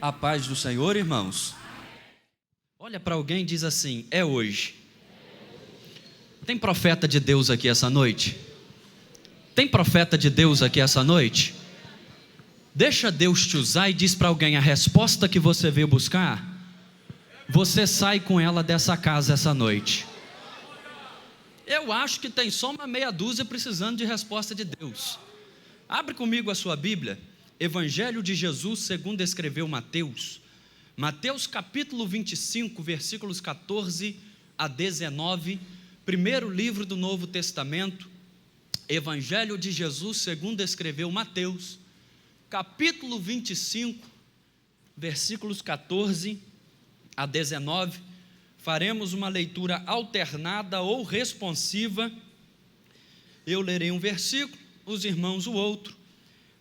A paz do Senhor, irmãos. Olha para alguém e diz assim: é hoje. Tem profeta de Deus aqui essa noite? Tem profeta de Deus aqui essa noite? Deixa Deus te usar e diz para alguém: a resposta que você veio buscar, você sai com ela dessa casa essa noite. Eu acho que tem só uma meia dúzia precisando de resposta de Deus. Abre comigo a sua Bíblia, Evangelho de Jesus segundo escreveu Mateus. Mateus capítulo 25, versículos 14 a 19, primeiro livro do Novo Testamento. Evangelho de Jesus segundo escreveu Mateus, capítulo 25, versículos 14 a 19. Faremos uma leitura alternada ou responsiva. Eu lerei um versículo, os irmãos o outro,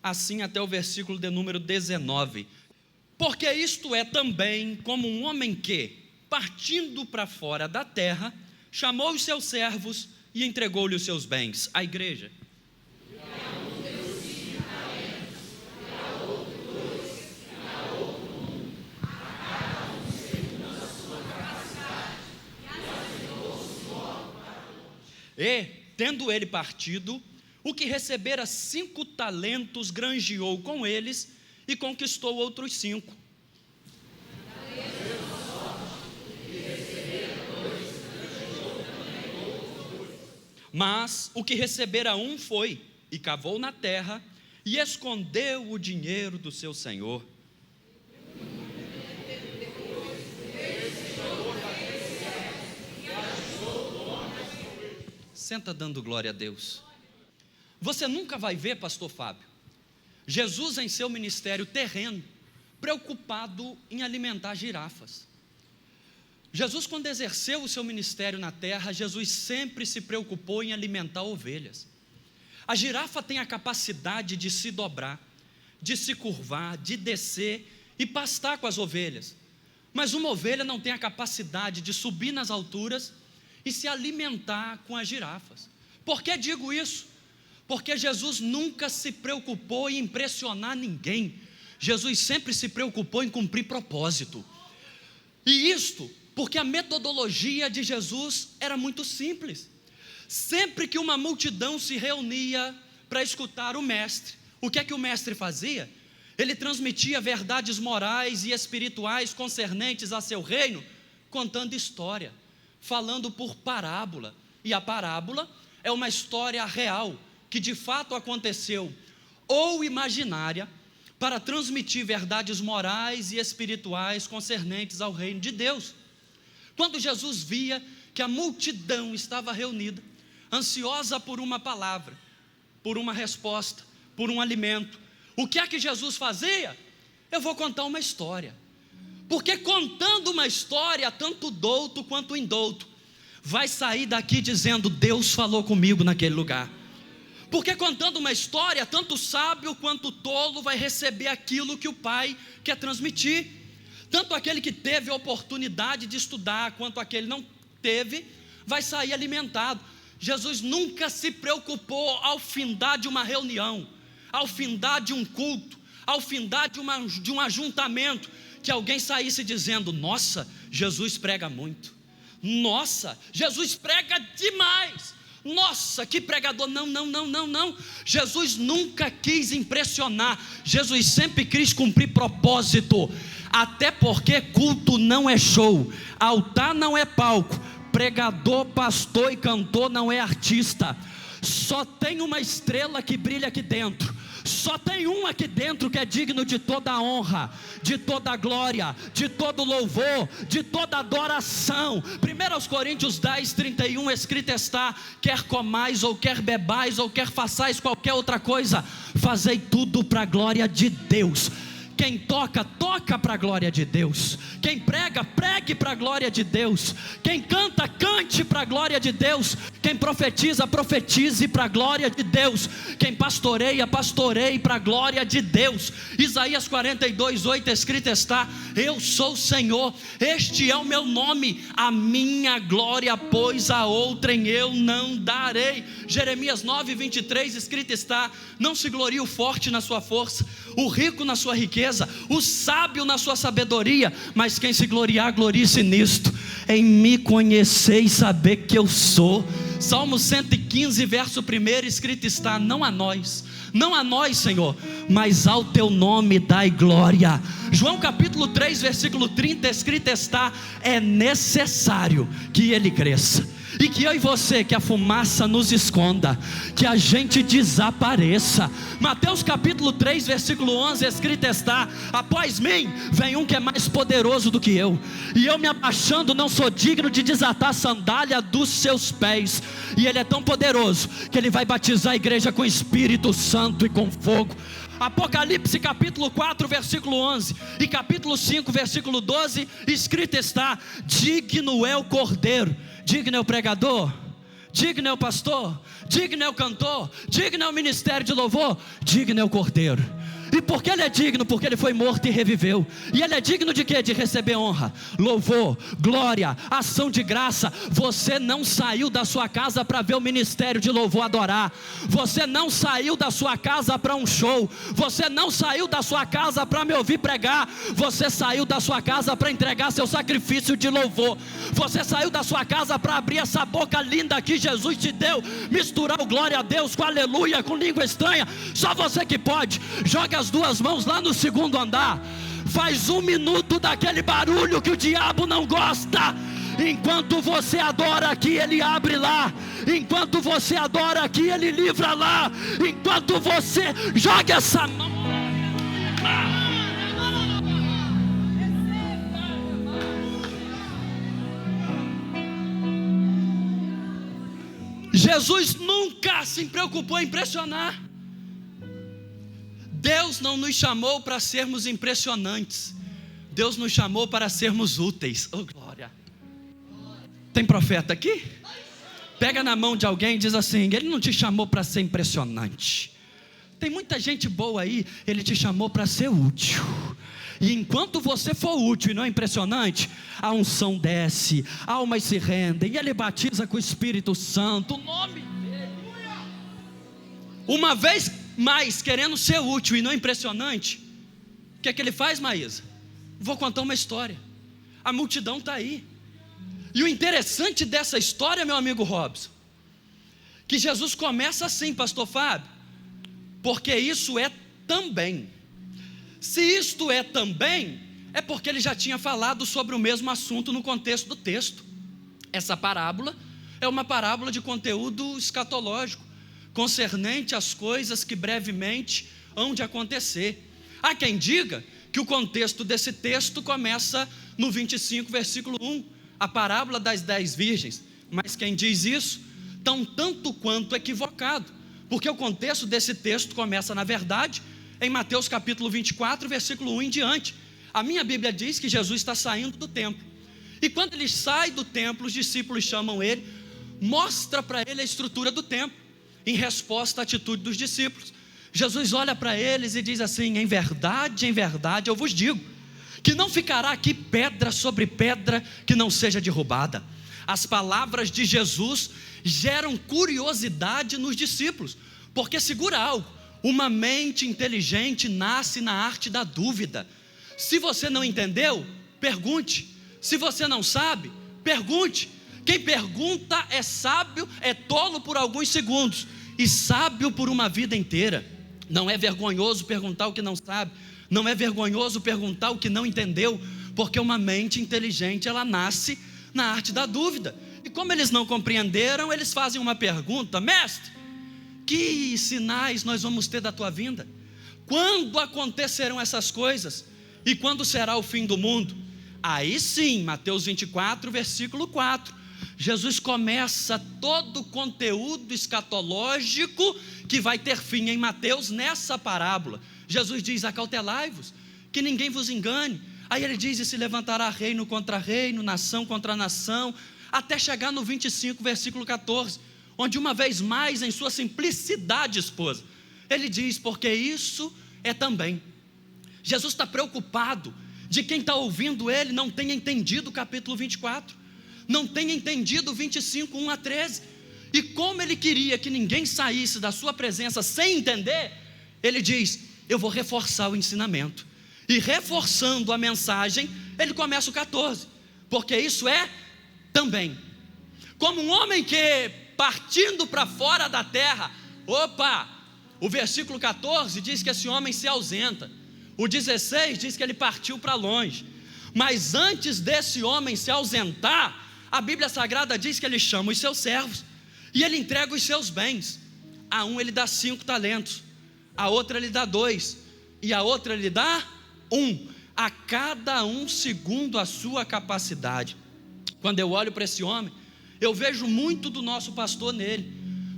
assim até o versículo de número 19. Porque isto é também como um homem que, partindo para fora da terra, chamou os seus servos e entregou-lhe os seus bens. A igreja. E, tendo ele partido, o que recebera 5 talentos granjeou com eles e conquistou outros 5. Mas o que recebera 1 foi e cavou na terra e escondeu o dinheiro do seu senhor. Senta dando glória a Deus. Você nunca vai ver, pastor Fábio, Jesus em seu ministério terreno, preocupado em alimentar girafas. Jesus, quando exerceu o seu ministério na terra, Jesus sempre se preocupou em alimentar ovelhas. A girafa tem a capacidade de se dobrar, de se curvar, de descer e pastar com as ovelhas. Mas uma ovelha não tem a capacidade de subir nas alturas e se alimentar com as girafas. Por que digo isso? Porque Jesus nunca se preocupou em impressionar ninguém. Jesus sempre se preocupou em cumprir propósito. E isto porque a metodologia de Jesus era muito simples. Sempre que uma multidão se reunia para escutar o mestre, o que é que o mestre fazia? Ele transmitia verdades morais e espirituais concernentes a seu reino, contando história, falando por parábola. E a parábola é uma história real, que de fato aconteceu, ou imaginária, para transmitir verdades morais e espirituais concernentes ao reino de Deus. Quando Jesus via que a multidão estava reunida, ansiosa por uma palavra, por uma resposta, por um alimento, o que é que Jesus fazia? Eu vou contar uma história. Porque contando uma história, tanto douto quanto indouto vai sair daqui dizendo: Deus falou comigo naquele lugar. Porque contando uma história, tanto sábio quanto tolo vai receber aquilo que o Pai quer transmitir. Tanto aquele que teve a oportunidade de estudar, quanto aquele que não teve, vai sair alimentado. Jesus nunca se preocupou ao findar de uma reunião, ao findar de um culto, ao findar de um ajuntamento, que alguém saísse dizendo: nossa, Jesus prega muito, nossa, Jesus prega demais, nossa, que pregador. Não. Jesus nunca quis impressionar, Jesus sempre quis cumprir propósito. Até porque culto não é show, altar não é palco, pregador, pastor e cantor não é artista. Só tem uma estrela que brilha aqui dentro, só tem um aqui dentro que é digno de toda a honra, de toda a glória, de todo louvor, de toda adoração. 1 Coríntios 10, 31, escrito está: quer comais ou quer bebais ou quer façais qualquer outra coisa, fazei tudo para a glória de Deus. Quem toca, toca para a glória de Deus. Quem prega, pregue para a glória de Deus. Quem canta, cante para a glória de Deus. Quem profetiza, profetize para a glória de Deus. Quem pastoreia, pastoreie para a glória de Deus. Isaías 42, 8, escrito está: eu sou o Senhor, este é o meu nome, a minha glória, pois a outrem eu não darei. Jeremias 9, 23, escrito está: não se glorie o forte na sua força, o rico na sua riqueza, grandeza, o sábio na sua sabedoria, mas quem se gloriar, glorie-se nisto, em me conhecer e saber que eu sou. Salmo 115, verso 1, escrito está: não a nós, Senhor, mas ao teu nome dai glória. João capítulo 3, versículo 30, escrito está: é necessário que ele cresça, e que eu e você, que a fumaça nos esconda, que a gente desapareça. Mateus capítulo 3, versículo 11, escrito está: após mim vem um que é mais poderoso do que eu, e eu me abaixando não sou digno de desatar a sandália dos seus pés. E ele é tão poderoso que ele vai batizar a igreja com Espírito Santo e com fogo. Apocalipse capítulo 4, versículo 11 e capítulo 5, versículo 12, escrito está: digno é o Cordeiro. Digno é o pregador, digno é o pastor, digno é o cantor, digno é o ministério de louvor, digno é o Cordeiro. E por que ele é digno? Porque ele foi morto e reviveu. E ele é digno de quê? De receber honra, louvor, glória, ação de graça. Você não saiu da sua casa para ver o ministério de louvor adorar. Você não saiu da sua casa para um show. Você não saiu da sua casa para me ouvir pregar. Você saiu da sua casa para entregar seu sacrifício de louvor. Você saiu da sua casa para abrir essa boca linda que Jesus te deu, misturar o glória a Deus com aleluia, com língua estranha. Só você que pode. Joga as duas mãos lá no segundo andar, faz 1 minuto daquele barulho que o diabo não gosta. Enquanto você adora aqui, ele abre lá. Enquanto você adora aqui, ele livra lá. Enquanto você joga essa mão, Jesus nunca se preocupou em impressionar. Deus não nos chamou para sermos impressionantes. Deus nos chamou para sermos úteis. Oh, glória. Tem profeta aqui? Pega na mão de alguém e diz assim: ele não te chamou para ser impressionante. Tem muita gente boa aí, ele te chamou para ser útil. E enquanto você for útil e não impressionante, a unção desce, almas se rendem, e ele batiza com o Espírito Santo, o nome dele. Uma vez mais, querendo ser útil e não impressionante, o que é que ele faz, Maísa? Vou contar uma história. A multidão está aí. E o interessante dessa história, meu amigo Robson, que Jesus começa assim, pastor Fábio, porque isso é também. Se isto é também, é porque ele já tinha falado sobre o mesmo assunto no contexto do texto. Essa parábola é uma parábola de conteúdo escatológico, concernente às coisas que brevemente hão de acontecer. Há quem diga que o contexto desse texto começa no 25, versículo 1, a parábola das 10 virgens. Mas quem diz isso, tão tanto quanto equivocado, porque o contexto desse texto começa, na verdade, em Mateus capítulo 24, versículo 1 em diante. A minha Bíblia diz que Jesus está saindo do templo, e quando ele sai do templo, os discípulos chamam ele, mostra para ele a estrutura do templo, em resposta à atitude dos discípulos. Jesus olha para eles e diz assim: em verdade, eu vos digo, que não ficará aqui pedra sobre pedra que não seja derrubada. As palavras de Jesus geram curiosidade nos discípulos, porque segura algo: uma mente inteligente nasce na arte da dúvida. Se você não entendeu, pergunte. Se você não sabe, pergunte. Quem pergunta é sábio, é tolo por alguns segundos e sábio por uma vida inteira. Não é vergonhoso perguntar o que não sabe, não é vergonhoso perguntar o que não entendeu, porque uma mente inteligente, ela nasce na arte da dúvida. E como eles não compreenderam, eles fazem uma pergunta: mestre, que sinais nós vamos ter da tua vinda? Quando acontecerão essas coisas? E quando será o fim do mundo? Aí sim, Mateus 24, versículo 4, Jesus começa todo o conteúdo escatológico que vai ter fim em Mateus nessa parábola. Jesus diz: acautelai-vos, que ninguém vos engane. Aí ele diz: e se levantará reino contra reino, nação contra nação, até chegar no 25, versículo 14, onde uma vez mais, em sua simplicidade, esposa, ele diz: porque isso é também. Jesus está preocupado de quem está ouvindo ele não tenha entendido o capítulo 24, não tenha entendido o 25, 1 a 13, e como ele queria que ninguém saísse da sua presença sem entender, ele diz: eu vou reforçar o ensinamento, E reforçando a mensagem, ele começa o 14, porque isso é também. Como um homem que partindo para fora da terra, o versículo 14 diz que esse homem se ausenta. O 16 diz que ele partiu para longe. Mas antes desse homem se ausentar, a Bíblia Sagrada diz que ele chama os seus servos e ele entrega os seus bens. A um ele dá 5 talentos, a outra ele dá 2, e a outra ele dá 1, a cada um segundo a sua capacidade. Quando eu olho para esse homem, eu vejo muito do nosso pastor nele,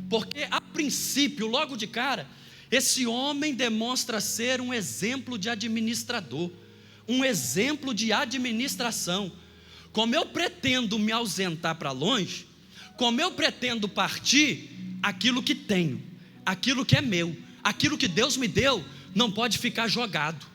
porque a princípio, logo de cara, esse homem demonstra ser um exemplo de administrador, um exemplo de administração. Como eu pretendo me ausentar para longe, como eu pretendo partir, aquilo que tenho, aquilo que é meu, aquilo que Deus me deu, não pode ficar jogado,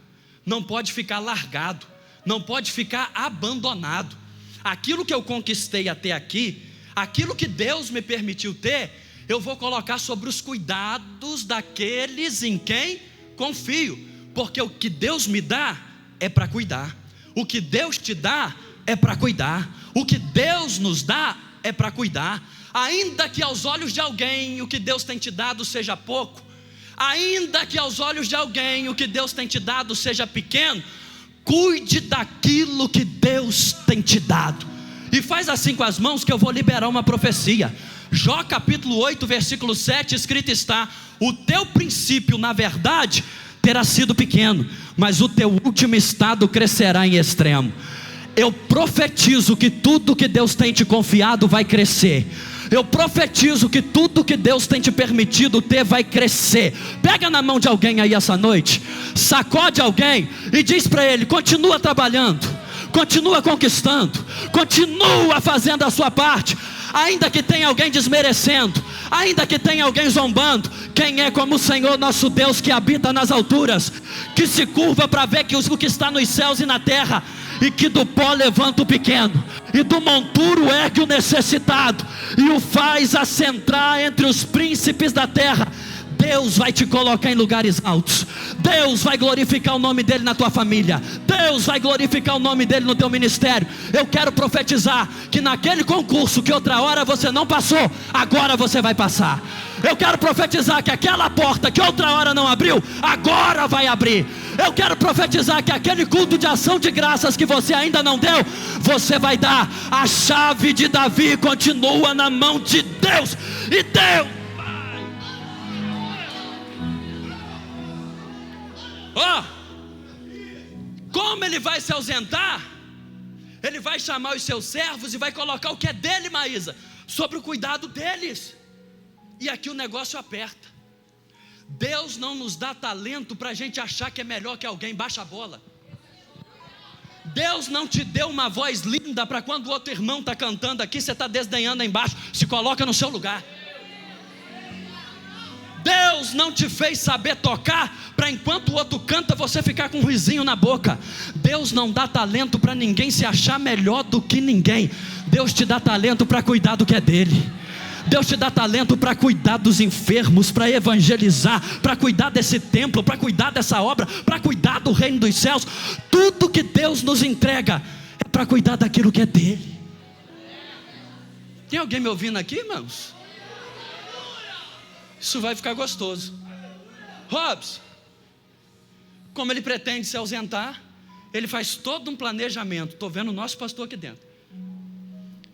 não pode ficar largado, não pode ficar abandonado. Aquilo que eu conquistei até aqui, aquilo que Deus me permitiu ter, eu vou colocar sobre os cuidados daqueles em quem confio, porque o que Deus me dá é para cuidar, o que Deus te dá é para cuidar, o que Deus nos dá é para cuidar. Ainda que aos olhos de alguém o que Deus tem te dado seja pouco, ainda que aos olhos de alguém o que Deus tem te dado seja pequeno, cuide daquilo que Deus tem te dado. E faz assim com as mãos que eu vou liberar uma profecia. Jó capítulo 8 versículo 7, escrito está: o teu princípio na verdade terá sido pequeno, mas o teu último estado crescerá em extremo. Eu profetizo que tudo que Deus tem te confiado vai crescer. Eu profetizo que tudo que Deus tem te permitido ter vai crescer. Pega na mão de alguém aí essa noite, sacode alguém e diz para ele: continua trabalhando, continua conquistando, continua fazendo a sua parte. Ainda que tenha alguém desmerecendo, ainda que tenha alguém zombando, quem é como o Senhor nosso Deus, que habita nas alturas, que se curva para ver que o que está nos céus e na terra, e que do pó levanta o pequeno, e do monturo ergue o necessitado, e o faz assentar entre os príncipes da terra. Deus vai te colocar em lugares altos. Deus vai glorificar o nome dele na tua família. Deus vai glorificar o nome dele no teu ministério. Eu quero profetizar que naquele concurso que outra hora você não passou, agora você vai passar. Eu quero profetizar que aquela porta que outra hora não abriu, agora vai abrir. Eu quero profetizar que aquele culto de ação de graças que você ainda não deu, você vai dar. A chave de Davi continua na mão de Deus, e Deus como ele vai se ausentar? Ele vai chamar os seus servos e vai colocar o que é dele, Maísa, sobre o cuidado deles. E aqui o negócio aperta. Deus não nos dá talento para a gente achar que é melhor que alguém. Baixa a bola. Deus não te deu uma voz linda para quando o outro irmão está cantando aqui, você está desdenhando aí embaixo. Se coloca no seu lugar. Deus não te fez saber tocar para enquanto o outro canta você ficar com um risinho na boca. Deus não dá talento para ninguém se achar melhor do que ninguém. Deus te dá talento para cuidar do que é dele. Deus te dá talento para cuidar dos enfermos, para evangelizar, para cuidar desse templo, para cuidar dessa obra, para cuidar do reino dos céus. Tudo que Deus nos entrega é para cuidar daquilo que é dele. Tem alguém me ouvindo aqui, irmãos? Isso vai ficar gostoso. Robson, como ele pretende se ausentar, ele faz todo um planejamento. Estou vendo o nosso pastor aqui dentro.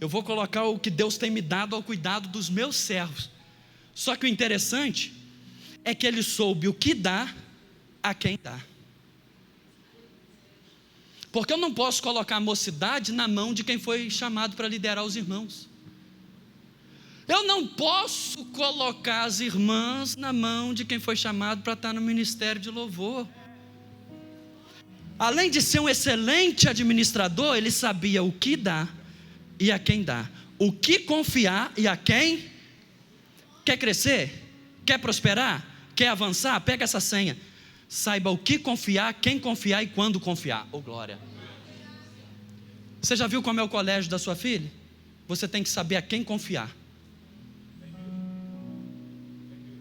Eu vou colocar o que Deus tem me dado ao cuidado dos meus servos. Só que o interessante é que ele soube o que dá a quem dá. Porque eu não posso colocar a mocidade na mão de quem foi chamado para liderar os irmãos. Eu não posso colocar as irmãs na mão de quem foi chamado para estar no ministério de louvor. Além de ser um excelente administrador, ele sabia o que dá e a quem dá, o que confiar e a quem. Quer crescer? Quer prosperar? Quer avançar? Pega essa senha. Saiba o que confiar, quem confiar e quando confiar. Oh, glória. Você já viu como é o colégio da sua filha? Você tem que saber a quem confiar.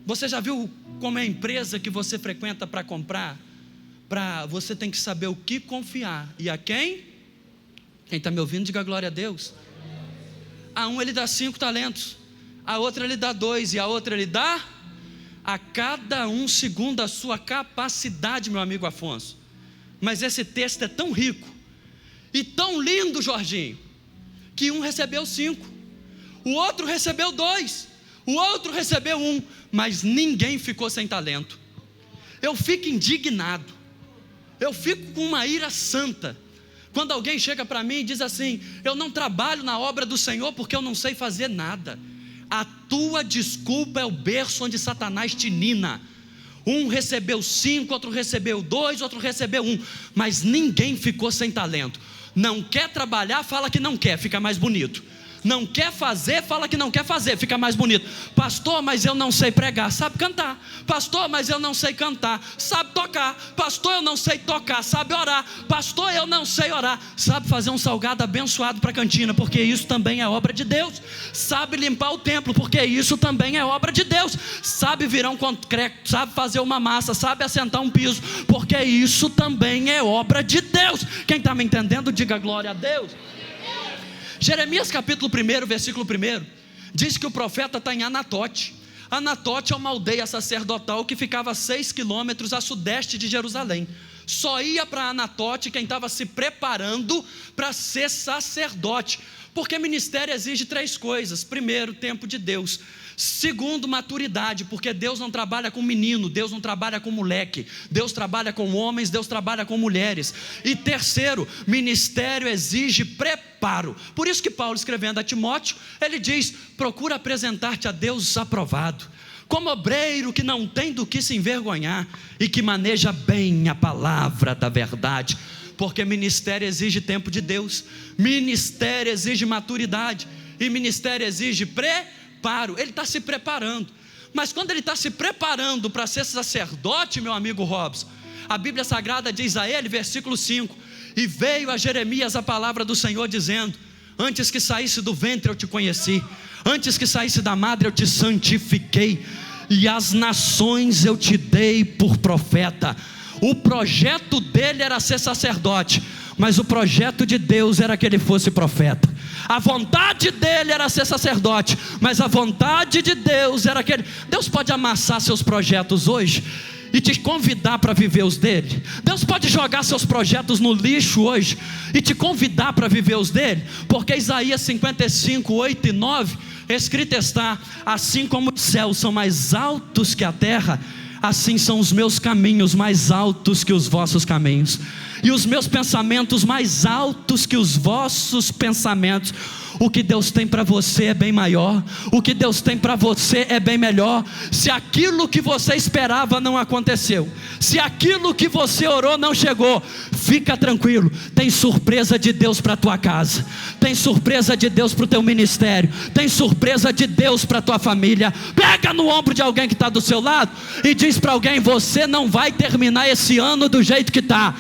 Você já viu como é a empresa que você frequenta para comprar, você tem que saber o que confiar. E a quem? Quem está me ouvindo, diga glória a Deus. A um ele dá 5 talentos, a outra ele dá 2, e a outra ele dá a cada um segundo a sua capacidade, meu amigo Afonso. Mas esse texto é tão rico e tão lindo, Jorginho, que um recebeu 5, o outro recebeu 2, o outro recebeu 1, mas ninguém ficou sem talento. Eu fico indignado, eu fico com uma ira santa quando alguém chega para mim e diz assim: eu não trabalho na obra do Senhor porque eu não sei fazer nada. A tua desculpa é o berço onde Satanás te nina. Um recebeu 5, outro recebeu 2, outro recebeu 1, mas ninguém ficou sem talento. Não quer trabalhar, fala que não quer, fica mais bonito. Não quer fazer, fala que não quer fazer, fica mais bonito. Pastor, mas eu não sei pregar, sabe cantar. Pastor, mas eu não sei cantar, sabe tocar. Pastor, eu não sei tocar, sabe orar. Pastor, eu não sei orar, sabe fazer um salgado abençoado para a cantina, porque isso também é obra de Deus. Sabe limpar o templo, porque isso também é obra de Deus. Sabe virar um concreto, sabe fazer uma massa, sabe assentar um piso, porque isso também é obra de Deus. Quem está me entendendo, diga glória a Deus. Jeremias capítulo 1, versículo 1, diz que o profeta está em Anatote. Anatote é uma aldeia sacerdotal que ficava a 6 quilômetros a sudeste de Jerusalém. Só ia para Anatote quem estava se preparando para ser sacerdote, porque ministério exige 3 coisas: primeiro, tempo de Deus; segundo, maturidade, porque Deus não trabalha com menino, Deus não trabalha com moleque, Deus trabalha com homens, Deus trabalha com mulheres; e terceiro, ministério exige preparo. Por isso que Paulo, escrevendo a Timóteo, ele diz: procura apresentar-te a Deus aprovado, como obreiro que não tem do que se envergonhar e que maneja bem a palavra da verdade. Porque ministério exige tempo de Deus, ministério exige maturidade, e ministério exige preparo. Ele está se preparando, mas quando ele está se preparando para ser sacerdote, meu amigo Robson, a Bíblia Sagrada diz a ele, versículo 5: e veio a Jeremias a palavra do Senhor dizendo: antes que saísse do ventre eu te conheci, antes que saísse da madre eu te santifiquei, e as nações eu te dei por profeta. O projeto dele era ser sacerdote, mas o projeto de Deus era que ele fosse profeta. A vontade dele era ser sacerdote, mas a vontade de Deus era que ele... Deus pode amassar seus projetos hoje e te convidar para viver os dele. Deus pode jogar seus projetos no lixo hoje e te convidar para viver os dele, porque Isaías 55, 8 e 9, escrito está: assim como os céus são mais altos que a terra, assim são os meus caminhos mais altos que os vossos caminhos, e os meus pensamentos mais altos que os vossos pensamentos. O que Deus tem para você é bem maior, o que Deus tem para você é bem melhor. Se aquilo que você esperava não aconteceu, se aquilo que você orou não chegou, fica tranquilo, tem surpresa de Deus para a tua casa, tem surpresa de Deus para o teu ministério, tem surpresa de Deus para a tua família. Pega no ombro de alguém que está do seu lado e diz para alguém: você não vai terminar esse ano do jeito que está.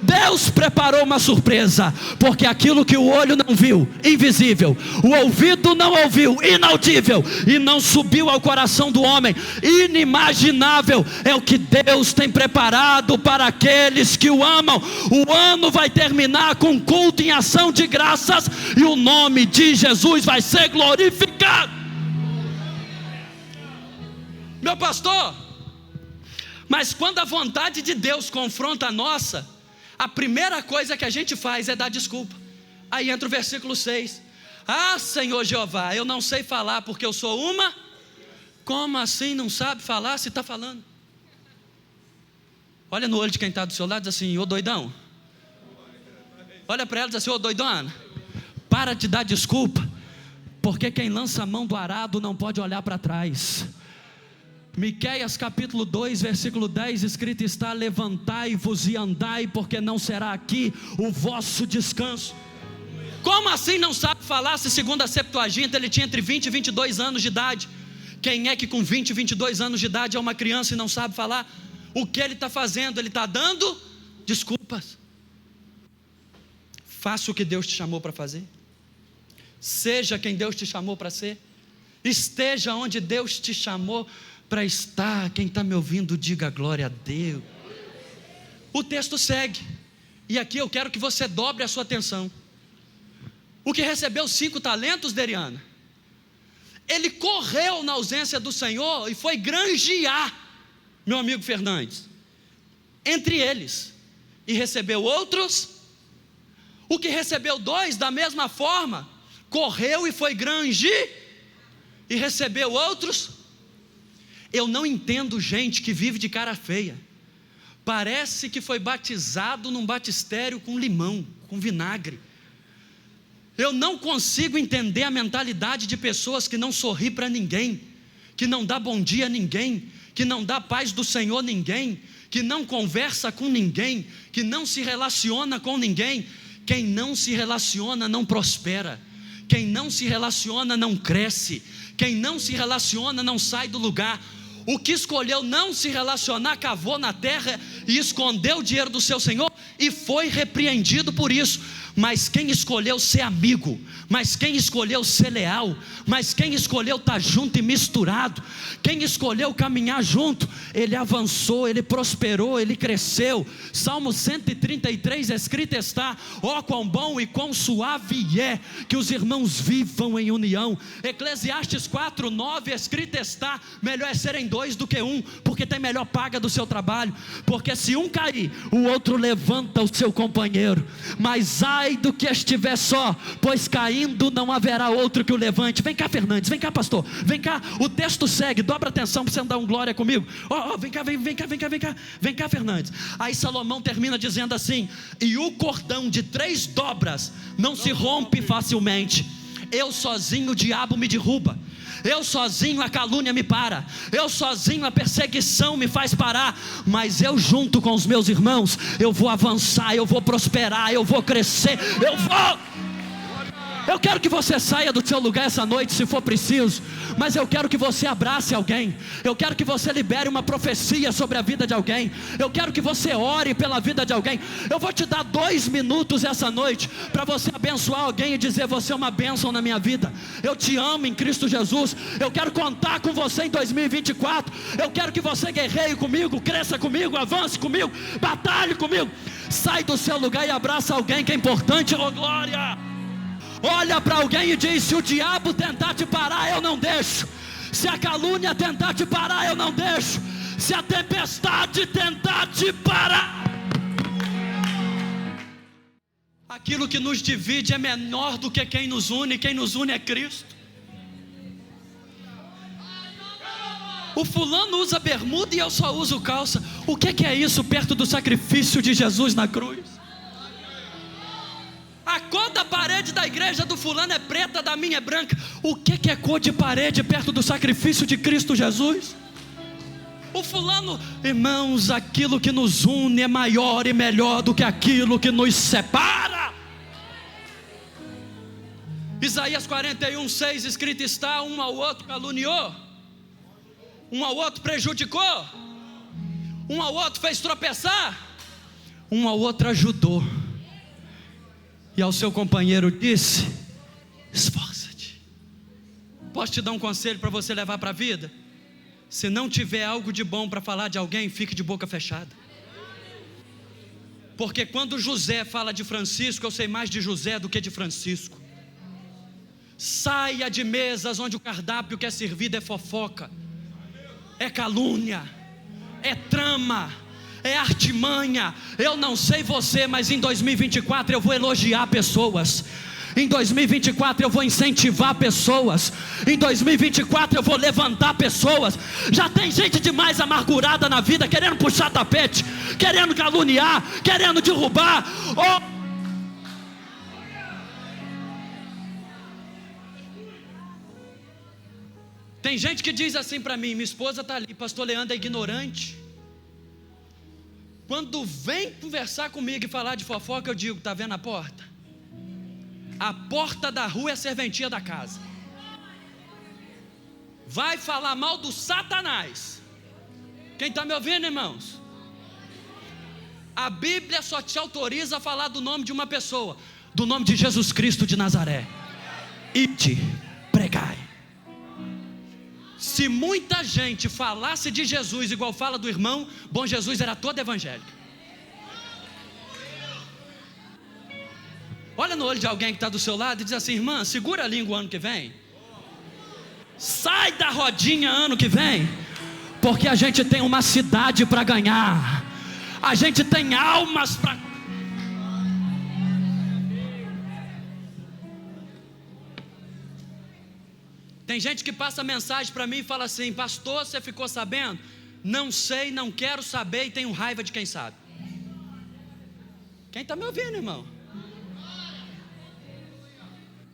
Deus preparou uma surpresa, porque aquilo que o olho não viu, invisível, o ouvido não ouviu, inaudível, e não subiu ao coração do homem, inimaginável, é o que Deus tem preparado para aqueles que o amam. O ano vai terminar com culto em ação de graças, e o nome de Jesus vai ser glorificado. Meu pastor, mas quando a vontade de Deus confronta a nossa, a primeira coisa que a gente faz é dar desculpa. Aí entra o versículo 6: ah, Senhor Jeová, eu não sei falar porque eu sou uma... Como assim não sabe falar se está falando? Olha no olho de quem está do seu lado e diz assim: ô doidão. Olha para ela e diz assim: ô doidona, para de dar desculpa, porque quem lança a mão do arado não pode olhar para trás. Miqueias capítulo 2, versículo 10, escrito está: levantai-vos e andai, porque não será aqui o vosso descanso. Como assim não sabe falar, se segundo a Septuaginta ele tinha entre 20 e 22 anos de idade? Quem é que com 20 e 22 anos de idade é uma criança e não sabe falar? O que ele está fazendo? Ele está dando desculpas. Faça o que Deus te chamou para fazer, seja quem Deus te chamou para ser, esteja onde Deus te chamou para estar. Quem está me ouvindo, diga glória a Deus. O texto segue, e aqui eu quero que você dobre a sua atenção. O que recebeu 5 talentos, Deriana, ele correu na ausência do Senhor e foi granjear, meu amigo Fernandes, entre eles, e recebeu outros. O que recebeu 2, da mesma forma, correu e foi granjear, e recebeu outros. Eu não entendo gente que vive de cara feia, parece que foi batizado num batistério com limão, com vinagre. Eu não consigo entender a mentalidade de pessoas que não sorri para ninguém, que não dá bom dia a ninguém, que não dá paz do Senhor a ninguém, que não conversa com ninguém, que não se relaciona com ninguém. Quem não se relaciona não prospera, quem não se relaciona não cresce, quem não se relaciona não sai do lugar. O que escolheu não se relacionar, cavou na terra e escondeu o dinheiro do seu Senhor e foi repreendido por isso. Mas quem escolheu ser amigo, mas quem escolheu ser leal, mas quem escolheu estar junto e misturado, quem escolheu caminhar junto, ele avançou, ele prosperou, ele cresceu. Salmo 133 escrito está: ó quão bom e quão suave é que os irmãos vivam em união. Eclesiastes 4:9 escrito está: melhor é serem 2 do que 1, porque tem melhor paga do seu trabalho, porque se um cair, o outro levanta o seu companheiro. Mas ai do que estiver só, pois caindo não haverá outro que o levante. Vem cá, Fernandes, vem cá, pastor, vem cá, o texto segue, dobra atenção para você dar um glória comigo. Vem cá, Fernandes. Aí Salomão termina dizendo assim: e o cordão de 3 dobras não se rompe facilmente. Eu sozinho o diabo me derruba, eu sozinho a calúnia me para, eu sozinho a perseguição me faz parar, mas eu junto com os meus irmãos, eu vou avançar, eu vou prosperar, eu vou crescer, eu quero que você saia do seu lugar essa noite, se for preciso, mas eu quero que você abrace alguém, eu quero que você libere uma profecia sobre a vida de alguém, eu quero que você ore pela vida de alguém. Eu vou te dar 2 minutos essa noite, para você abençoar alguém e dizer: você é uma bênção na minha vida, eu te amo em Cristo Jesus, eu quero contar com você em 2024, eu quero que você guerreie comigo, cresça comigo, avance comigo, batalhe comigo. Sai do seu lugar e abraça alguém que é importante. Oh glória! Olha para alguém e diz: se o diabo tentar te parar, eu não deixo. Se a calúnia tentar te parar, eu não deixo. Se a tempestade tentar te parar. Aquilo que nos divide é menor do que quem nos une. Quem nos une é Cristo. O fulano usa bermuda e eu só uso calça. O que é isso perto do sacrifício de Jesus na cruz? A cor da parede da igreja do fulano é preta, da minha é branca. O que é cor de parede perto do sacrifício de Cristo Jesus? O fulano, irmãos, aquilo que nos une é maior e melhor do que aquilo que nos separa. Isaías 41:6 escrito está: um ao outro caluniou, um ao outro prejudicou, um ao outro fez tropeçar, um ao outro ajudou, e ao seu companheiro disse: esforça-te. Posso te dar um conselho para você levar para a vida? Se não tiver algo de bom para falar de alguém, fique de boca fechada. Porque quando José fala de Francisco, eu sei mais de José do que de Francisco. Saia de mesas onde o cardápio que é servido é fofoca, é calúnia, é trama, é artimanha. Eu não sei você, mas em 2024 eu vou elogiar pessoas. Em 2024 eu vou incentivar pessoas. Em 2024 eu vou levantar pessoas. Já tem gente demais amargurada na vida, querendo puxar tapete, querendo caluniar, querendo derrubar. Tem gente que diz assim para mim: minha esposa está ali, pastor Leandro é ignorante. Quando vem conversar comigo e falar de fofoca, eu digo: está vendo a porta? A porta da rua é a serventia da casa. Vai falar mal do Satanás. Quem está me ouvindo, irmãos? A Bíblia só te autoriza a falar do nome de uma pessoa, do nome de Jesus Cristo de Nazaré. Ide, pregai. Se muita gente falasse de Jesus igual fala do irmão, bom Jesus era todo evangélico. Olha no olho de alguém que está do seu lado e diz assim: irmã, segura a língua ano que vem. Sai da rodinha ano que vem, porque a gente tem uma cidade para ganhar. A gente tem almas para... Tem gente que passa mensagem para mim e fala assim: pastor, você ficou sabendo? Não sei, não quero saber e tenho raiva de quem sabe. Quem está me ouvindo, irmão?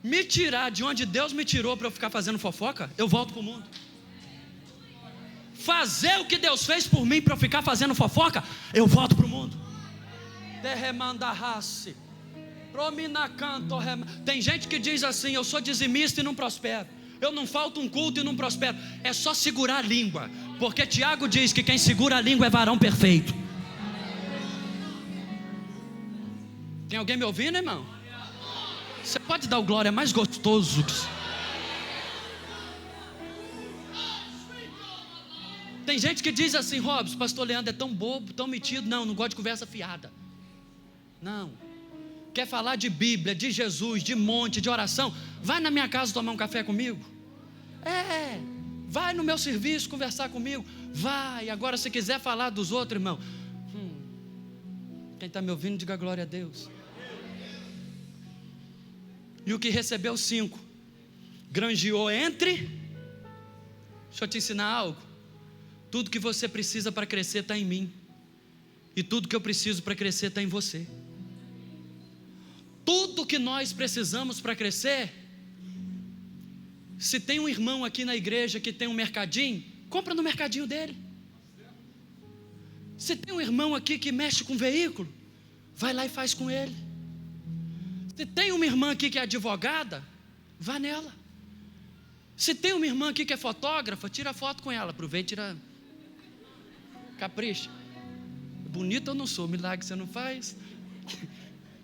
Me tirar de onde Deus me tirou para eu ficar fazendo fofoca, eu volto para o mundo. Fazer o que Deus fez por mim para eu ficar fazendo fofoca, eu volto para o mundo. Tem gente que diz assim: eu sou dizimista e não prospero, eu não falto um culto e não prospero. É só segurar a língua, porque Tiago diz que quem segura a língua é varão perfeito. Tem alguém me ouvindo, irmão? Você pode dar o glória mais gostoso. Tem gente que diz assim: Robson, pastor Leandro é tão bobo, tão metido. Não gosto de conversa fiada. Não. Quer falar de Bíblia, de Jesus, de monte, de oração? Vai na minha casa tomar um café comigo. Vai no meu serviço conversar comigo. Vai. Agora se quiser falar dos outros, irmão, quem está me ouvindo, diga glória a Deus. E o que recebeu 5, granjeou entre... Deixa eu te ensinar algo. Tudo que você precisa para crescer está em mim, e tudo que eu preciso para crescer está em você. Tudo que nós precisamos para crescer. Se tem um irmão aqui na igreja que tem um mercadinho, compra no mercadinho dele. Se tem um irmão aqui que mexe com veículo, vai lá e faz com ele. Se tem uma irmã aqui que é advogada, vá nela. Se tem uma irmã aqui que é fotógrafa, tira foto com ela. Aproveita e tira. Capricha. Bonito eu não sou, milagre você não faz.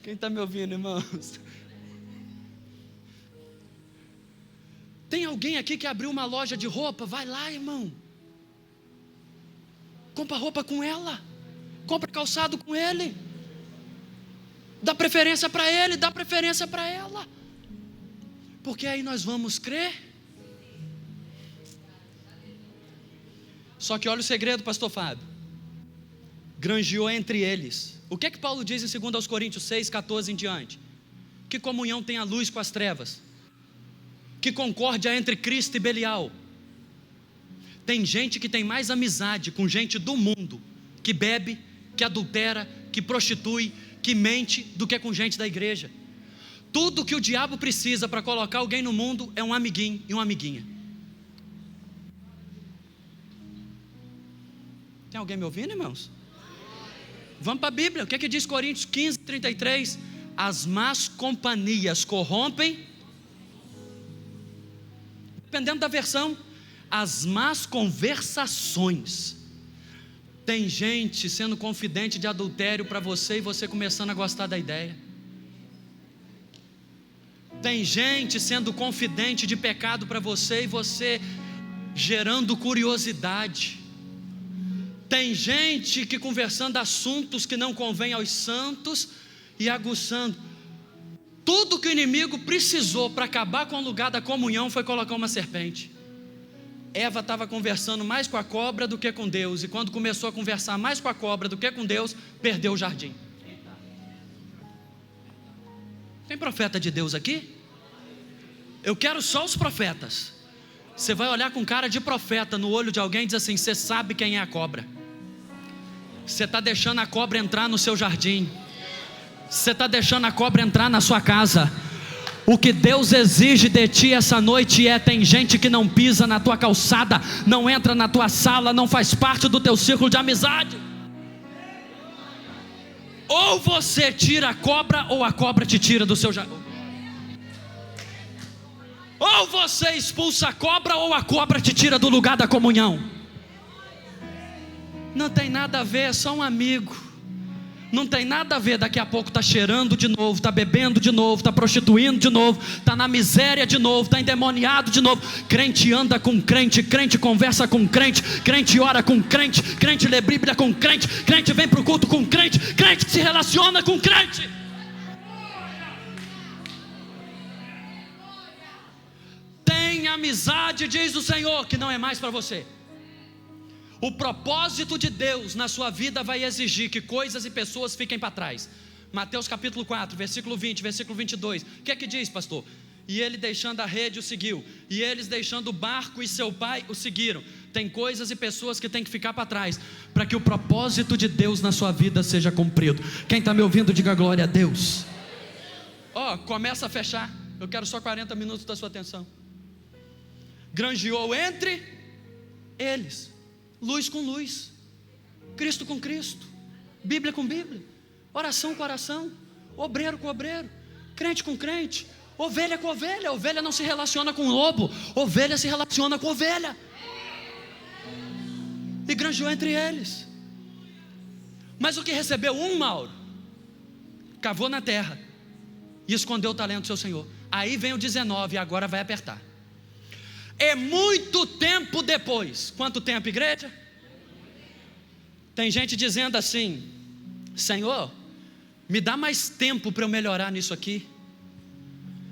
Quem está me ouvindo, irmãos? Tem alguém aqui que abriu uma loja de roupa? Vai lá, irmão. Compra roupa com ela. Compra calçado com ele. Dá preferência para ele, dá preferência para ela. Porque aí nós vamos crer. Só que olha o segredo, pastor Fábio. Granjeou entre eles. O que é que Paulo diz em 2 Coríntios 6, 14 em diante? Que comunhão tem a luz com as trevas? Que concórdia entre Cristo e Belial? Tem gente que tem mais amizade com gente do mundo, que bebe, que adultera, que prostitui, que mente, do que com gente da igreja. Tudo que o diabo precisa para colocar alguém no mundo é um amiguinho e uma amiguinha. Tem alguém me ouvindo, irmãos? Vamos para a Bíblia. O que é que diz Coríntios 15, 33? As más companhias corrompem, dependendo da versão, as más conversações. Tem gente sendo confidente de adultério para você e você começando a gostar da ideia. Tem gente sendo confidente de pecado para você e você gerando curiosidade. Tem gente que conversando assuntos que não convém aos santos e aguçando. Tudo que o inimigo precisou para acabar com o lugar da comunhão foi colocar uma serpente. Eva estava conversando mais com a cobra do que com Deus, e quando começou a conversar mais com a cobra do que com Deus, perdeu o jardim. Tem profeta de Deus aqui? Eu quero só os profetas. Você vai olhar com cara de profeta no olho de alguém e diz assim: você sabe quem é a cobra. Você está deixando a cobra entrar no seu jardim. Você está deixando a cobra entrar na sua casa. O que Deus exige de ti essa noite tem gente que não pisa na tua calçada, não entra na tua sala, não faz parte do teu círculo de amizade. Ou você tira a cobra, ou a cobra te tira do seu jardim. Ou você expulsa a cobra, ou a cobra te tira do lugar da comunhão. Não tem nada a ver, é só um amigo. Não tem nada a ver, daqui a pouco está cheirando de novo, está bebendo de novo, está prostituindo de novo, está na miséria de novo, está endemoniado de novo. Crente anda com crente, crente conversa com crente, crente ora com crente, crente lê Bíblia com crente, crente vem para o culto com crente, crente se relaciona com crente. amizade, diz o Senhor, que não é mais para você. O propósito de Deus na sua vida vai exigir que coisas e pessoas fiquem para trás. Mateus capítulo 4, versículo 20, versículo 22. O que é que diz, pastor? E ele deixando a rede o seguiu, e eles deixando o barco e seu pai o seguiram. Tem coisas e pessoas que têm que ficar para trás, para que o propósito de Deus na sua vida seja cumprido. Quem está me ouvindo, diga glória a Deus. Começa a fechar. Eu quero só 40 minutos da sua atenção. Granjeou entre eles, luz com luz, Cristo com Cristo, Bíblia com Bíblia, oração com oração, obreiro com obreiro, crente com crente, ovelha com ovelha. Ovelha não se relaciona com lobo, ovelha se relaciona com ovelha. E granjeou entre eles. Mas o que recebeu Mauro, cavou na terra e escondeu o talento do seu senhor. Aí vem o 19 e agora vai apertar. É muito tempo depois. Quanto tempo, igreja? Tem gente dizendo assim: Senhor, me dá mais tempo para eu melhorar nisso aqui.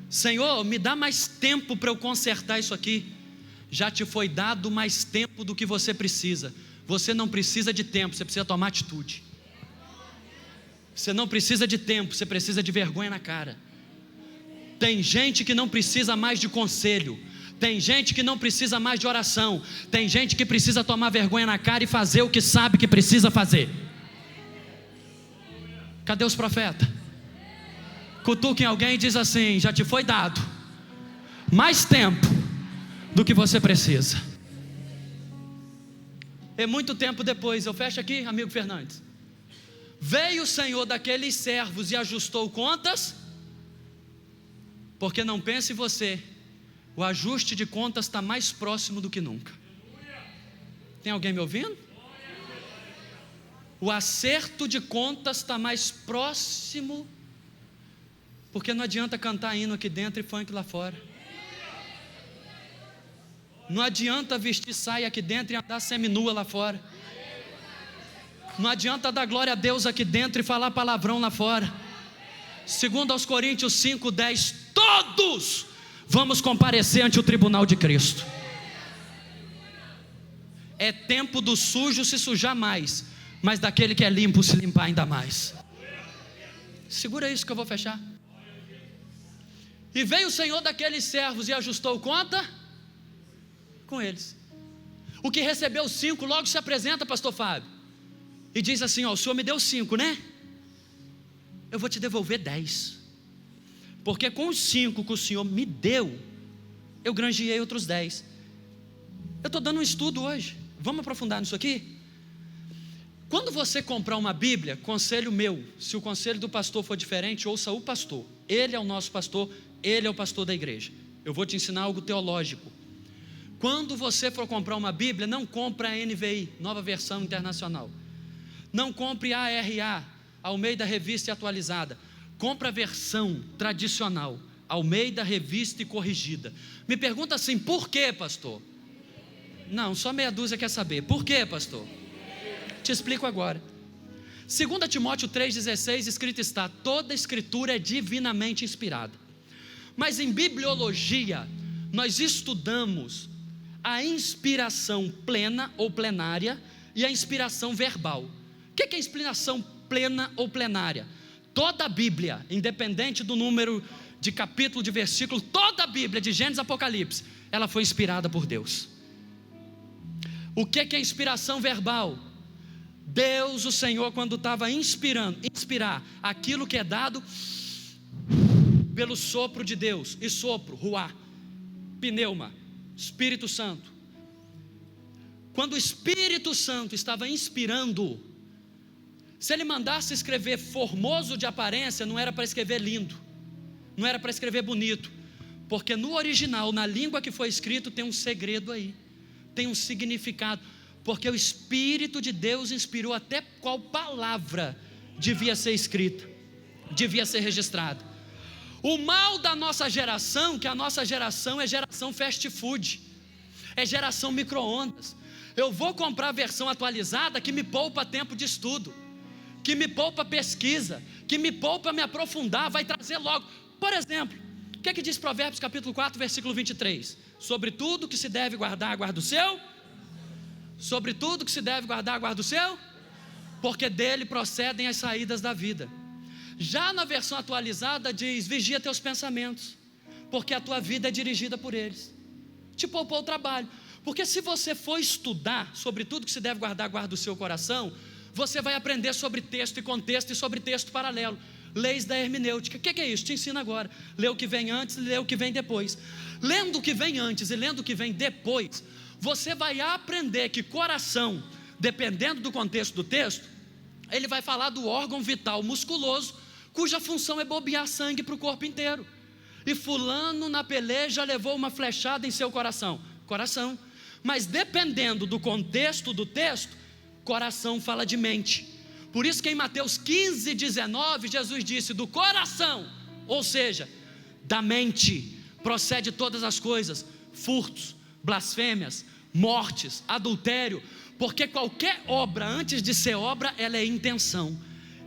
Senhor, me dá mais tempo para eu consertar isso aqui. Já te foi dado mais tempo do que você precisa. Você não precisa de tempo, você precisa tomar atitude. Você não precisa de tempo, você precisa de vergonha na cara. Tem gente que não precisa mais de conselho. Tem gente que não precisa mais de oração. Tem gente que precisa tomar vergonha na cara e fazer o que sabe que precisa fazer. Cadê os profetas? Cutuquem alguém e diz assim: já te foi dado mais tempo do que você precisa. É muito tempo depois. Eu fecho aqui, amigo Fernandes. Veio o Senhor daqueles servos e ajustou contas. Porque não pense você, o ajuste de contas está mais próximo do que nunca. Tem alguém me ouvindo? O acerto de contas está mais próximo. Porque não adianta cantar hino aqui dentro e funk lá fora. Não adianta vestir saia aqui dentro e andar seminua lá fora. Não adianta dar glória a Deus aqui dentro e falar palavrão lá fora. Segundo aos Coríntios 5:10, todos vamos comparecer ante o tribunal de Cristo. É tempo do sujo se sujar mais, mas daquele que é limpo se limpar ainda mais. Segura isso que eu vou fechar. E veio o Senhor daqueles servos e ajustou conta com eles. O que recebeu 5 logo se apresenta, pastor Fábio, e diz assim: o Senhor me deu 5, né? Eu vou te devolver 10. Porque com os 5 que o Senhor me deu, eu granjeei outros 10. Eu estou dando um estudo hoje. Vamos aprofundar nisso aqui? Quando você comprar uma Bíblia, conselho meu, se o conselho do pastor for diferente, ouça o pastor. Ele é o nosso pastor, ele é o pastor da igreja. Eu vou te ensinar algo teológico. Quando você for comprar uma Bíblia, não compre a NVI, Nova Versão Internacional. Não compre a ARA, Almeida Revista e Atualizada. Compre a versão tradicional, Almeida Revista e Corrigida. Me pergunta assim: por que, pastor? Não, só meia dúzia quer saber. Por que, pastor? Te explico agora. 2 Timóteo 3,16, escrito está: toda escritura é divinamente inspirada. Mas em bibliologia, nós estudamos a inspiração plena ou plenária e a inspiração verbal. O que é a inspiração plena ou plenária? Toda a Bíblia, independente do número de capítulo, de versículo, toda a Bíblia, de Gênesis a Apocalipse, ela foi inspirada por Deus. O que é inspiração verbal? Deus, o Senhor, quando estava inspirar aquilo que é dado pelo sopro de Deus. E sopro, ruá, pneuma, Espírito Santo. Quando o Espírito Santo estava inspirando, se ele mandasse escrever formoso de aparência, não era para escrever lindo, não era para escrever bonito, porque no original, na língua que foi escrito, tem um segredo aí, tem um significado, porque o Espírito de Deus inspirou até qual palavra devia ser escrita, devia ser registrada. O mal da nossa geração, que a nossa geração é geração fast food, é geração micro-ondas. Eu vou comprar a versão atualizada que me poupa tempo de estudo, que me poupa pesquisa, que me poupa me aprofundar, vai trazer logo. Por exemplo, o que é que diz Provérbios capítulo 4, versículo 23? Sobre tudo que se deve guardar, guarda o seu. Sobre tudo que se deve guardar, guarda o seu. Porque dele procedem as saídas da vida. Já na versão atualizada diz: vigia teus pensamentos, porque a tua vida é dirigida por eles. Te poupou o trabalho. Porque se você for estudar sobre tudo que se deve guardar, guarda o seu coração, você vai aprender sobre texto e contexto e sobre texto paralelo. Leis da hermenêutica. O que é isso? Te ensino agora. Lê o que vem antes e lê o que vem depois. Lendo o que vem antes e lendo o que vem depois, você vai aprender que coração, dependendo do contexto do texto, ele vai falar do órgão vital musculoso, cuja função é bombear sangue para o corpo inteiro. E fulano na peleja levou uma flechada em seu coração. Coração. Mas dependendo do contexto do texto, coração fala de mente. Por isso que em Mateus 15, 19, Jesus disse: do coração, ou seja, da mente, procede todas as coisas: furtos, blasfêmias, mortes, adultério. Porque qualquer obra, antes de ser obra, ela é intenção,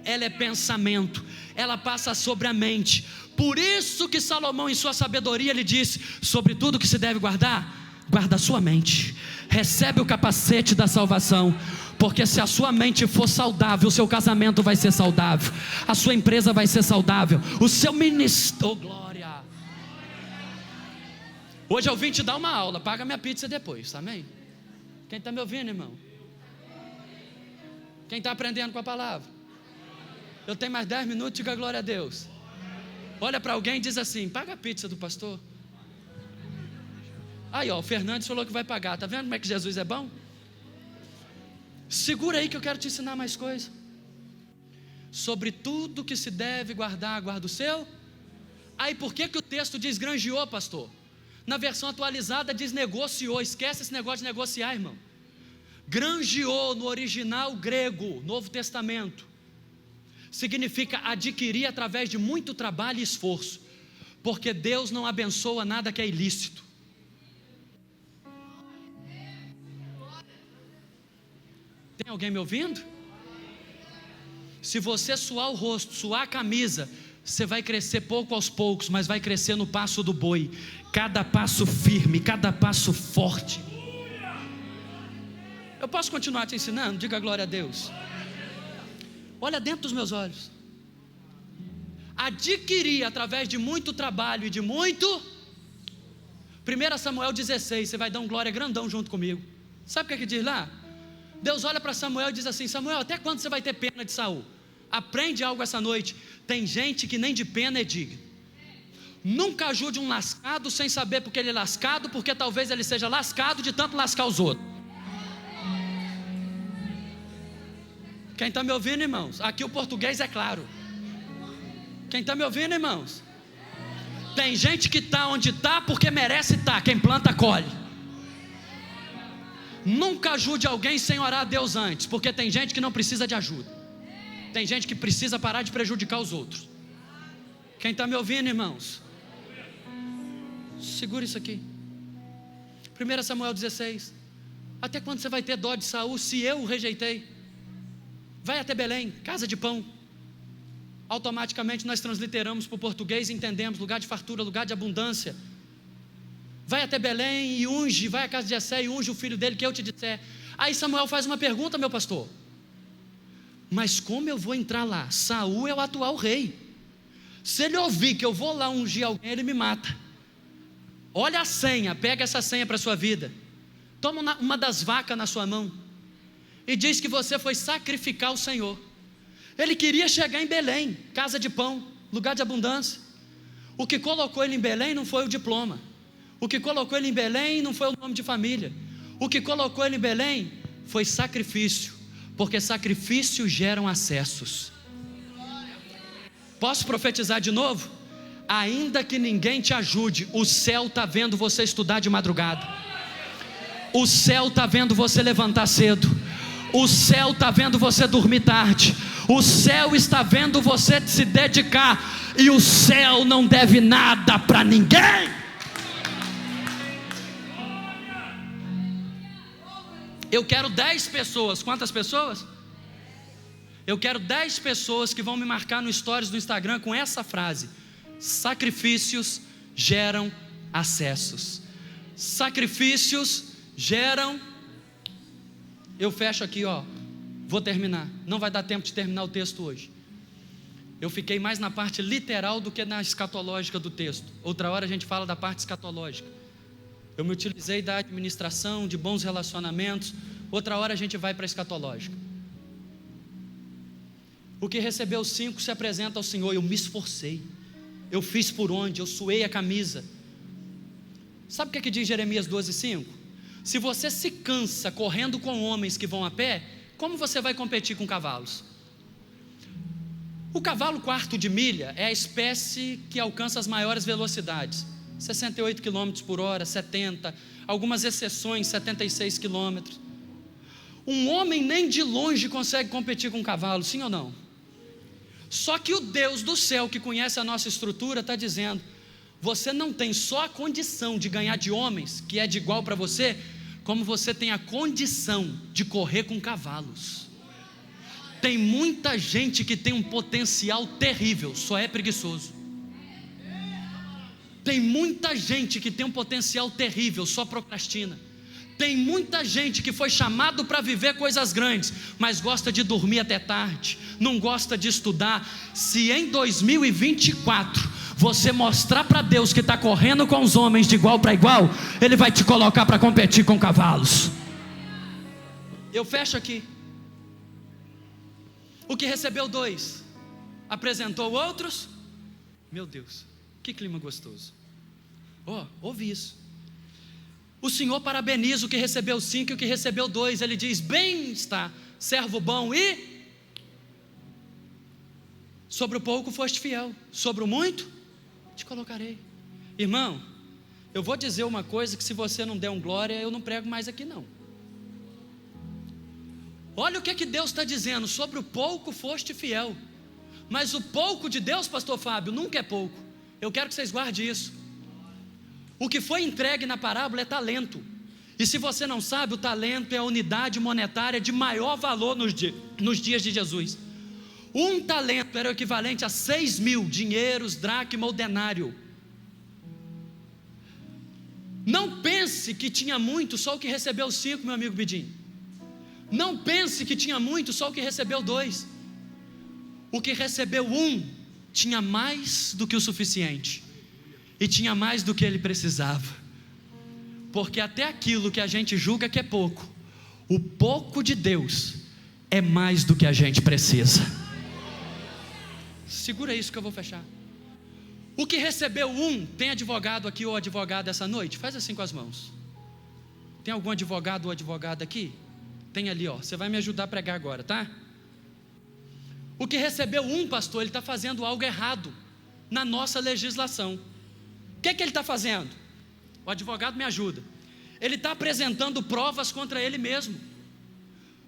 ela é pensamento, ela passa sobre a mente. Por isso que Salomão, em sua sabedoria, ele disse: sobre tudo que se deve guardar, guarda a sua mente. Recebe o capacete da salvação. Porque se a sua mente for saudável, o seu casamento vai ser saudável, a sua empresa vai ser saudável, o seu ministério, oh glória. Hoje eu vim te dar uma aula, paga minha pizza depois, amém? Quem está me ouvindo, irmão? Quem está aprendendo com a palavra? Eu tenho mais 10 minutos, diga glória a Deus. Olha para alguém e diz assim: paga a pizza do pastor. Aí ó, o Fernandes falou que vai pagar. Está vendo como é que Jesus é bom? Segura aí que eu quero te ensinar mais coisa. Sobre tudo que se deve guardar, guarda o seu. Aí por que o texto diz granjeou, pastor? Na versão atualizada diz negociou. Esquece esse negócio de negociar, irmão. Granjeou no original grego, Novo Testamento, significa adquirir através de muito trabalho e esforço. Porque Deus não abençoa nada que é ilícito. Tem alguém me ouvindo? Se você suar o rosto, suar a camisa, você vai crescer pouco aos poucos, mas vai crescer no passo do boi. Cada passo firme, cada passo forte. Eu posso continuar te ensinando? Diga glória a Deus. Olha dentro dos meus olhos. Adquirir através de muito trabalho e de muito. 1 Samuel 16, você vai dar um glória grandão junto comigo. Sabe o que diz lá? Deus olha para Samuel e diz assim: Samuel, até quando você vai ter pena de Saul? Aprende algo essa noite. Tem gente que nem de pena é digno. Nunca ajude um lascado sem saber porque ele é lascado, porque talvez ele seja lascado de tanto lascar os outros. Quem está me ouvindo, irmãos? Aqui o português é claro. Quem está me ouvindo, irmãos? Tem gente que está onde está porque merece estar. Quem planta, colhe. Nunca ajude alguém sem orar a Deus antes, porque tem gente que não precisa de ajuda. Tem gente que precisa parar de prejudicar os outros. Quem está me ouvindo, irmãos? Segura isso aqui. 1 Samuel 16. Até quando você vai ter dó de Saul se eu o rejeitei? Vai até Belém, casa de pão. Automaticamente nós transliteramos para o português e entendemos: lugar de fartura, lugar de abundância. Vai até Belém e unge, vai à casa de Jessé e unge o filho dele que eu te disser. Aí Samuel faz uma pergunta, meu pastor: mas como eu vou entrar lá? Saul é o atual rei. Se ele ouvir que eu vou lá ungir alguém, ele me mata. Olha a senha, pega essa senha para a sua vida. Toma uma das vacas na sua mão e diz que você foi sacrificar o Senhor. Ele queria chegar em Belém, casa de pão, lugar de abundância. O que colocou ele em Belém não foi o diploma. O que colocou ele em Belém não foi o nome de família. O que colocou ele em Belém foi sacrifício, porque sacrifícios geram acessos. Posso profetizar de novo? Ainda que ninguém te ajude, o céu está vendo você estudar de madrugada. O céu está vendo você levantar cedo. O céu está vendo você dormir tarde. O céu está vendo você se dedicar. E o céu não deve nada para ninguém. Eu quero 10 pessoas. Quantas pessoas? Eu quero 10 pessoas que vão me marcar no stories do Instagram com essa frase: sacrifícios geram acessos. sacrifícios geram. Eu fecho aqui, vou terminar, não vai dar tempo de terminar o texto hoje. Eu fiquei mais na parte literal do que na escatológica do texto. Outra hora a gente fala da parte escatológica. Eu me utilizei da administração, de bons relacionamentos. Outra hora a gente vai para a escatológica. O que recebeu 5 se apresenta ao Senhor. Eu me esforcei, eu fiz por onde, eu suei a camisa. Sabe o que diz Jeremias 12:5? Se você se cansa correndo com homens que vão a pé, como você vai competir com cavalos? O cavalo quarto de milha é a espécie que alcança as maiores velocidades, 68 km por hora, 70, algumas exceções 76 km. Um homem nem de longe consegue competir com um cavalo, sim ou não? Só que o Deus do céu, que conhece a nossa estrutura, está dizendo: você não tem só a condição de ganhar de homens, que é de igual para você, como você tem a condição de correr com cavalos. Tem muita gente que tem um potencial terrível, só é preguiçoso. Tem muita gente que tem um potencial terrível, só procrastina. Tem muita gente que foi chamado para viver coisas grandes, mas gosta de dormir até tarde, não gosta de estudar. Se em 2024 você mostrar para Deus que está correndo com os homens de igual para igual, Ele vai te colocar para competir com cavalos. Eu fecho aqui. O que recebeu 2, apresentou outros. Meu Deus, que clima gostoso. Ouve isso. O Senhor parabeniza o que recebeu 5 e o que recebeu 2. Ele diz: bem está, servo bom e... sobre o pouco foste fiel, sobre o muito te colocarei. Irmão, eu vou dizer uma coisa que se você não der um glória, eu não prego mais aqui não. Olha o que Deus está dizendo: sobre o pouco foste fiel. Mas o pouco de Deus, pastor Fábio, nunca é pouco. Eu quero que vocês guardem isso. O que foi entregue na parábola é talento. E se você não sabe, o talento é a unidade monetária de maior valor nos dias de Jesus. Um talento era o equivalente a 6.000 dinheiros, dracma ou denário. Não pense que tinha muito só o que recebeu 5, meu amigo Bidinho. Não pense que tinha muito só o que recebeu 2. O que recebeu 1 tinha mais do que o suficiente, e tinha mais do que ele precisava. Porque até aquilo que a gente julga que é pouco, o pouco de Deus é mais do que a gente precisa. Segura isso que eu vou fechar. O que recebeu 1, tem advogado aqui ou advogada essa noite? Faz assim com as mãos. Tem algum advogado ou advogada aqui? Tem ali, você vai me ajudar a pregar agora, tá? O que recebeu 1, pastor, ele está fazendo algo errado na nossa legislação. O que ele está fazendo? O advogado me ajuda. Ele está apresentando provas contra ele mesmo,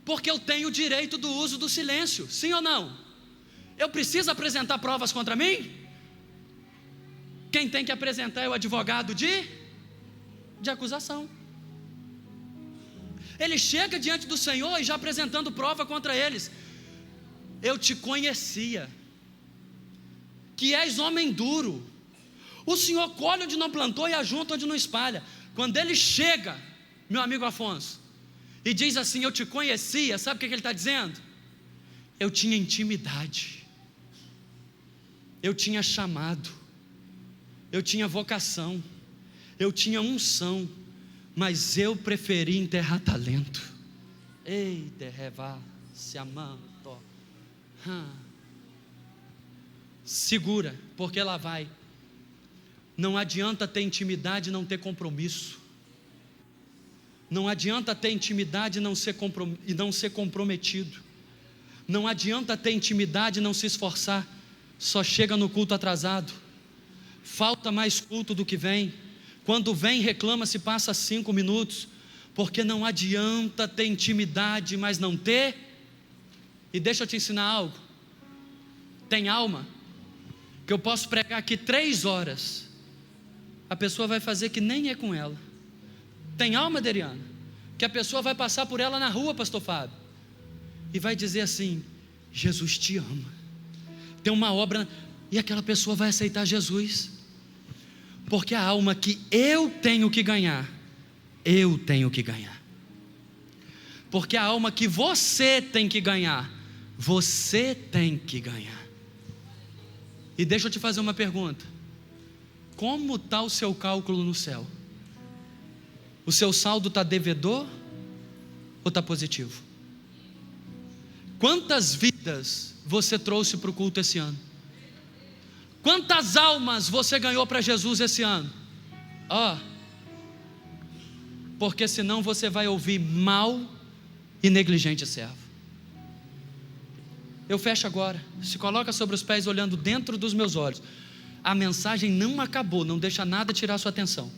porque eu tenho o direito do uso do silêncio, sim ou não? Eu preciso apresentar provas contra mim? Quem tem que apresentar é o advogado de acusação. Ele chega diante do Senhor e já apresentando prova contra eles. Eu te conhecia, que és homem duro. O Senhor colhe onde não plantou e ajunta onde não espalha. Quando ele chega, meu amigo Afonso, e diz assim: eu te conhecia, sabe o que ele está dizendo? Eu tinha intimidade, eu tinha chamado, eu tinha vocação, eu tinha unção, mas eu preferi enterrar talento. Ei, derrevar, se amando. Segura, porque lá vai. Não adianta ter intimidade e não ter compromisso. Não adianta ter intimidade e não ser comprometido. Não adianta ter intimidade e não se esforçar. Só chega no culto atrasado. Falta mais culto do que vem. Quando vem, reclama se passa 5 minutos. Porque não adianta ter intimidade, mas não ter. E deixa eu te ensinar algo. Tem alma que eu posso pregar aqui 3 horas, a pessoa vai fazer que nem é com ela. Tem alma, Deriana, que a pessoa vai passar por ela na rua, pastor Fábio, e vai dizer assim: Jesus te ama. Tem uma obra, e aquela pessoa vai aceitar Jesus, porque a alma que eu tenho que ganhar eu tenho que ganhar. Porque a alma que você tem que ganhar, você tem que ganhar. E deixa eu te fazer uma pergunta: como está o seu cálculo no céu? O seu saldo está devedor ou está positivo? Quantas vidas você trouxe para o culto esse ano? Quantas almas você ganhou para Jesus esse ano? Porque senão você vai ouvir mal e negligente servo. Eu fecho agora, se coloca sobre os pés olhando dentro dos meus olhos. A mensagem não acabou, não deixa nada tirar sua atenção.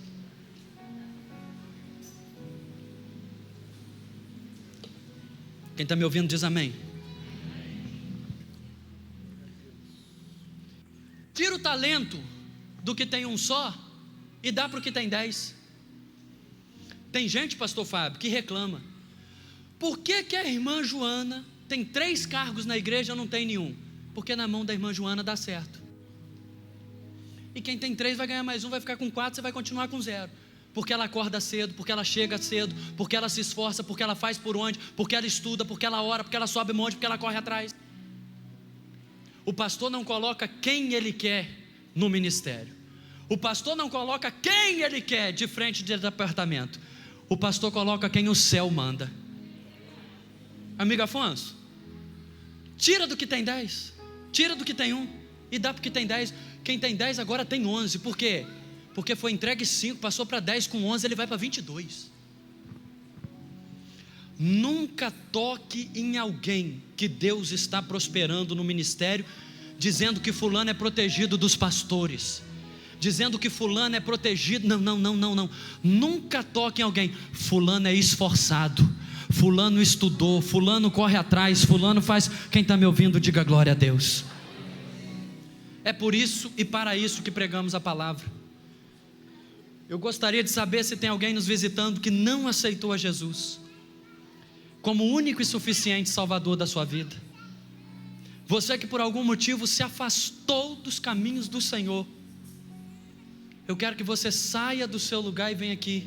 Quem está me ouvindo diz amém. Tira o talento do que tem um só e dá para o que tem 10. Tem gente, pastor Fábio, que reclama: por que a irmã Joana tem 3 cargos na igreja e não tem nenhum? Porque na mão da irmã Joana dá certo. E quem tem 3 vai ganhar mais 1, vai ficar com 4, você vai continuar com 0. Porque ela acorda cedo, porque ela chega cedo, porque ela se esforça, porque ela faz por onde, porque ela estuda, porque ela ora, porque ela sobe monte, porque ela corre atrás. O pastor não coloca quem ele quer no ministério. O pastor não coloca quem ele quer de frente de departamento. O pastor coloca quem o céu manda. Amigo Afonso, tira do que tem 10, tira do que tem 1 e dá para o que tem 10. Quem tem 10 agora tem 11. Por quê? Porque foi entregue 5, passou para 10, com 11 ele vai para 22. Nunca toque em alguém que Deus está prosperando no ministério, dizendo que fulano é protegido dos pastores, dizendo que fulano é protegido. Não. Nunca toque em alguém. Fulano é esforçado, fulano estudou, fulano corre atrás, fulano faz. Quem está me ouvindo, diga glória a Deus. É por isso e para isso que pregamos a palavra. Eu gostaria de saber se tem alguém nos visitando que não aceitou a Jesus como único e suficiente Salvador da sua vida. Você que por algum motivo se afastou dos caminhos do Senhor, eu quero que você saia do seu lugar e venha aqui.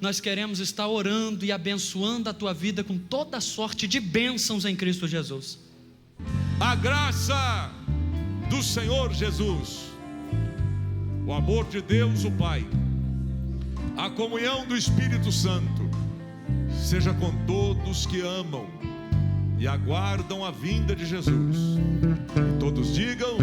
Nós queremos estar orando e abençoando a tua vida com toda sorte de bênçãos em Cristo Jesus. A graça do Senhor Jesus, o amor de Deus o Pai, a comunhão do Espírito Santo, seja com todos que amam e aguardam a vinda de Jesus. E todos digam